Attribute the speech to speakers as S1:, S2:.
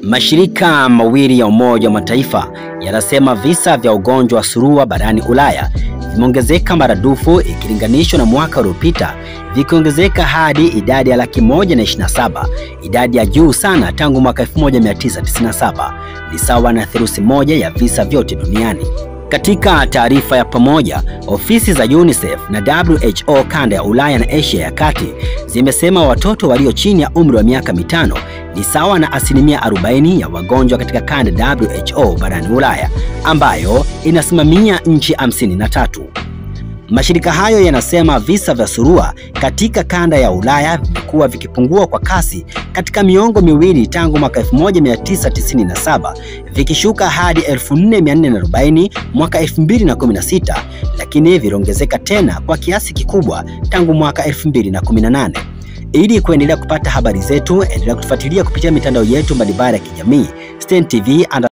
S1: Mashirika mawili ya Umoja wa Mataifa yanasema visa vya ugonjwa wa surua barani Ulaya vimeongezeka maradufu ikilinganishwa na mwaka uliopita, vikiongezeka hadi idadi ya 127,000, idadi ya juu sana tangu mwaka 1997, ni sawa na theluthi moja ya visa vyote duniani. Katika taarifa ya pamoja, ofisi za UNICEF na WHO kanda ya Ulaya na Asia ya Kati zimesema watoto walio chini ya umri wa miaka 5 ni sawa na 40% ya wagonjwa katika kanda WHO barani Ulaya, ambayo inasimamia nchi 53. Mashirika hayo yanasema visa vya surua katika kanda ya Ulaya vimekuwa vikipungua kwa kasi katika miongo miwili tangu mwaka 1997, vikishuka hadi 4440 mwaka 2016, lakini viliongezeka tena kwa kiasi kikubwa tangu mwaka 2018. Ili kuendelea kupata habari zetu, endelea kutufuatilia kupitia mitandao yetu mbalimbali ya kijamii. Stein TV